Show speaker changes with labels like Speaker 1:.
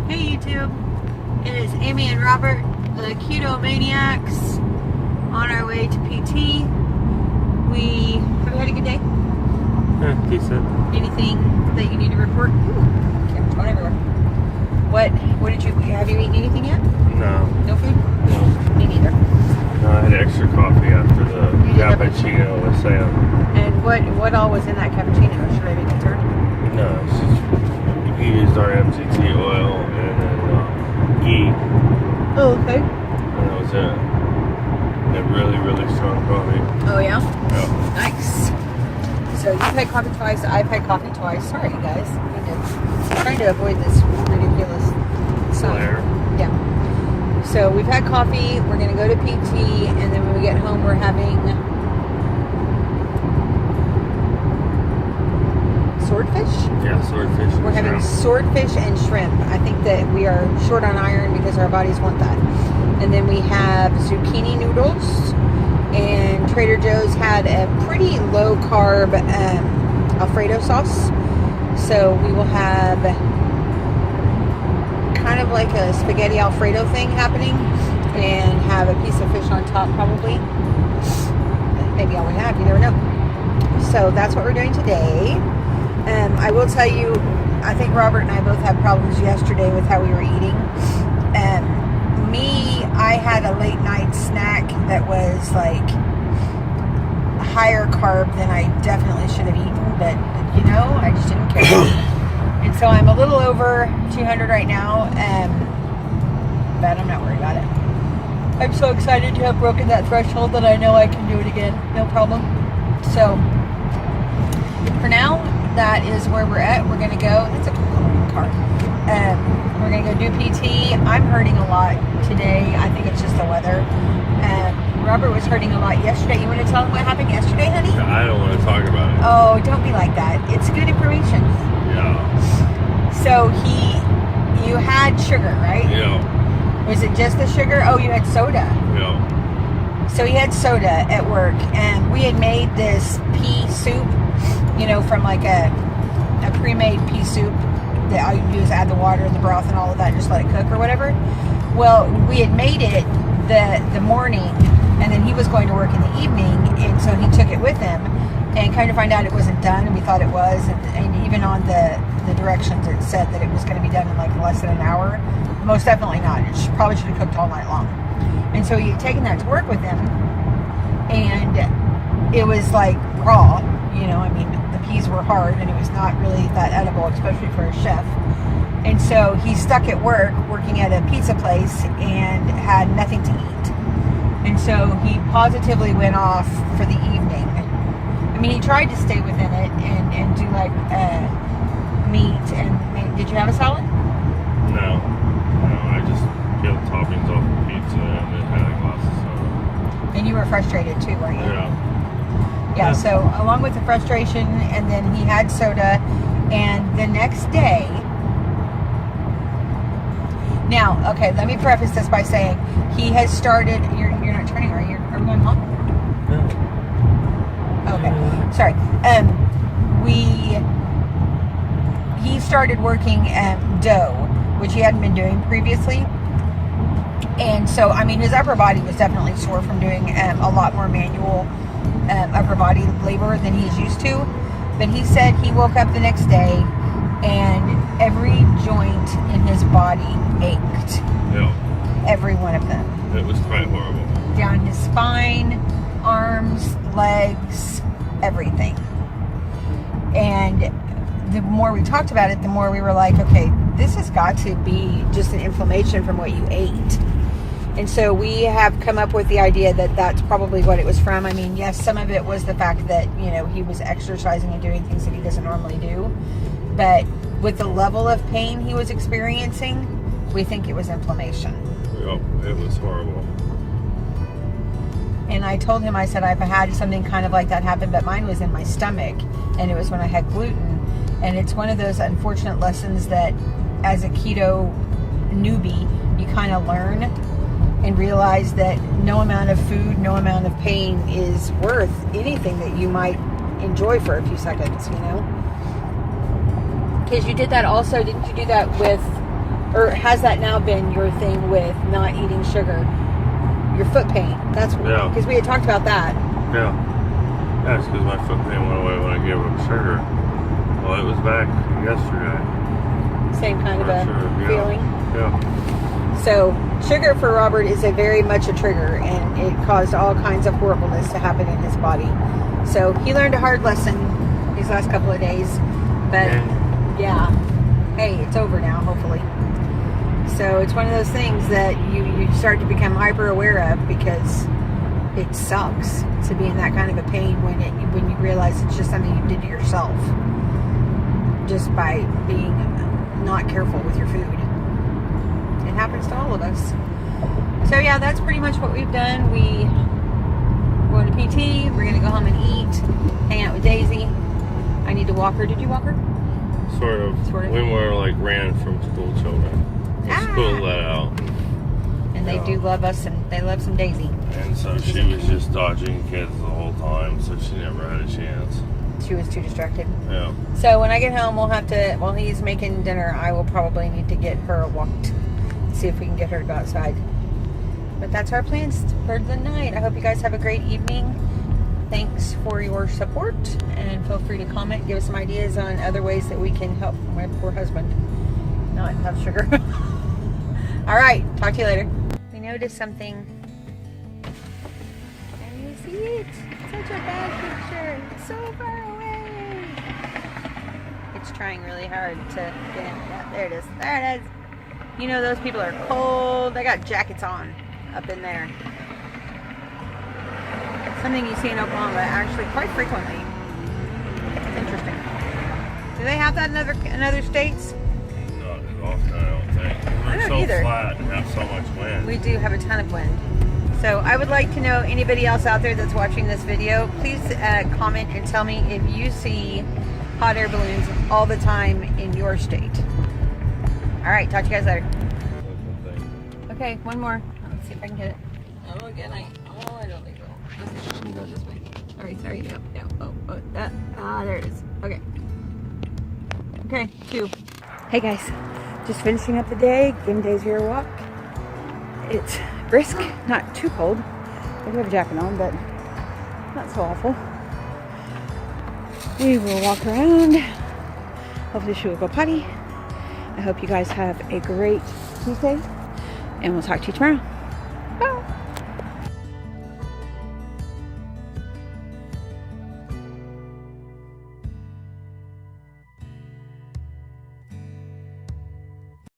Speaker 1: Hey YouTube, it is Aimee and Robert, the Keto Maniacs, on our way to PT. Have you had a good day?
Speaker 2: Yeah, decent.
Speaker 1: Anything that you need to report? Ooh, camera's going everywhere. What did you, have you eaten anything yet?
Speaker 2: No.
Speaker 1: No food?
Speaker 2: No.
Speaker 1: Me neither.
Speaker 2: No, I had extra coffee after the cappuccino with Sam.
Speaker 1: And what all was in that cappuccino? Should I be concerned?
Speaker 2: No, it's just, we used our MCT oil and then ghee.
Speaker 1: Oh, okay.
Speaker 2: And that was it. And really, really strong coffee.
Speaker 1: Oh, yeah?
Speaker 2: Yeah.
Speaker 1: Nice. So you've had coffee twice, I've had coffee twice. Sorry, guys. I'm trying to avoid this ridiculous sun.
Speaker 2: Glare.
Speaker 1: Yeah. So we've had coffee, we're going to go to PT, and then when we get home, we're having swordfish?
Speaker 2: Yeah, swordfish.
Speaker 1: We're having swordfish and shrimp. I think that we are short on iron because our bodies want that. And then we have zucchini noodles. And Trader Joe's had a pretty low carb Alfredo sauce. So we will have kind of like a spaghetti Alfredo thing happening and have a piece of fish on top probably. Maybe I would have, you never know. So that's what we're doing today. I will tell you, I think Robert and I both had problems yesterday with how we were eating. I had a late night snack that was like higher carb than I definitely should have eaten, but you know, I just didn't care. And so I'm a little over 200 right now, but I'm not worried about it. I'm so excited to have broken that threshold that I know I can do it again, no problem. So for now, that is where we're at. We're gonna go. That's a cool little car. We're gonna go do PT. I'm hurting a lot today. I think it's just the weather. Robert was hurting a lot yesterday. You want to tell him what happened yesterday, honey?
Speaker 2: I don't want to talk about it.
Speaker 1: Oh, don't be like that. It's good information.
Speaker 2: Yeah.
Speaker 1: So you had sugar, right?
Speaker 2: Yeah.
Speaker 1: Was it just the sugar? Oh, you had soda.
Speaker 2: Yeah.
Speaker 1: So he had soda at work, and we had made this pea soup, you know, from like a pre-made pea soup that all you do is add the water and the broth and all of that, just let it cook or whatever. Well, we had made it the morning, and then he was going to work in the evening, and so he took it with him and kind of find out it wasn't done, and we thought it was, and even on the directions it said that it was going to be done in like less than an hour. Most definitely not. It probably should have cooked all night long. And so he had taken that to work with him, and it was like raw, you know, I mean, the peas were hard, and it was not really that edible, especially for a chef. And so he stuck at work, working at a pizza place, and had nothing to eat. And so he positively went off for the evening. I mean, he tried to stay within it and do like meat and did you have a salad?
Speaker 2: No, I just peeled toppings off the pizza and then had a glass of soda.
Speaker 1: And you were frustrated too, weren't you?
Speaker 2: Yeah.
Speaker 1: So along with the frustration, and then he had soda, and the next day. Now, okay, let me preface this by saying he has started. You're not turning, are you? Are we going home?
Speaker 2: No.
Speaker 1: Okay, sorry. He started working dough, which he hadn't been doing previously. And so, I mean, his upper body was definitely sore from doing a lot more manual upper body labor than he's used to. But he said he woke up the next day and every joint in his body ached.
Speaker 2: Yeah.
Speaker 1: Every one of them.
Speaker 2: It was quite horrible.
Speaker 1: Down his spine, arms, legs, everything. And the more we talked about it, the more we were like, okay, this has got to be just an inflammation from what you ate. And so we have come up with the idea that that's probably what it was from. I mean, yes, some of it was the fact that, you know, he was exercising and doing things that he doesn't normally do. But with the level of pain he was experiencing, we think it was inflammation.
Speaker 2: Yep, it was horrible.
Speaker 1: And I told him, I said, I've had something kind of like that happen, but mine was in my stomach, and it was when I had gluten. And it's one of those unfortunate lessons that as a keto newbie, you kind of learn and realize that no amount of food, no amount of pain is worth anything that you might enjoy for a few seconds, you know? Because you did that also, didn't you do that with, or has that now been your thing with not eating sugar? Your foot pain. That's
Speaker 2: Yeah.
Speaker 1: because we had talked about that.
Speaker 2: Yeah. Yeah, it's because my foot pain went away when I gave up sugar. Well, it was back yesterday.
Speaker 1: Same kind of a
Speaker 2: Yeah.
Speaker 1: feeling.
Speaker 2: Yeah.
Speaker 1: So sugar for Robert is a very much a trigger, and it caused all kinds of horribleness to happen in his body. So he learned a hard lesson these last couple of days. But yeah, hey, it's over now, hopefully. So it's one of those things that you start to become hyper aware of, because it sucks to be in that kind of a pain when you realize it's just something you did to yourself, just by being not careful with your food. It happens to all of us. So yeah, that's pretty much what we've done. We're going to PT. We're going to go home and eat, hang out with Daisy. I need to walk her. Did you walk her?
Speaker 2: Sort of. We were like ran from school children. School let out.
Speaker 1: And they do love us, and they love some Daisy.
Speaker 2: And so she was just dodging kids the whole time, so she never had a chance.
Speaker 1: She was too distracted.
Speaker 2: Yeah.
Speaker 1: So when I get home, we'll have to, while he's making dinner, I will probably need to get her walked. See if we can get her to go outside. But that's our plans for the night. I hope you guys have a great evening. Thanks for your support, and feel free to comment, give us some ideas on other ways that we can help my poor husband not have sugar. All right, talk to you later. We noticed something. Can you see it? Such a bad picture. It's so far away. It's trying really hard to get in. Yeah, there it is. There it is. You know those people are cold. They got jackets on up in there. Something you see in Oklahoma actually quite frequently. It's interesting. Do they have that in other states?
Speaker 2: Not as often, I don't think. We're so
Speaker 1: either.
Speaker 2: flat and have so much wind.
Speaker 1: We do have a ton of wind. So I would like to know, anybody else out there that's watching this video, please comment and tell me if you see hot air balloons all the time in your state. All right, talk to you guys later. Okay, one more. Let's see if I can get it. Oh, again, I don't think so. Let me go this way. All right, sorry. No. There it is. Okay. Okay, 2. Hey guys, just finishing up the day, giving Daisy her walk. It's brisk, not too cold. I do have a jacket on, but not so awful. We will walk around. Hopefully she will go potty. I hope you guys have a great Tuesday, and we'll talk to you tomorrow.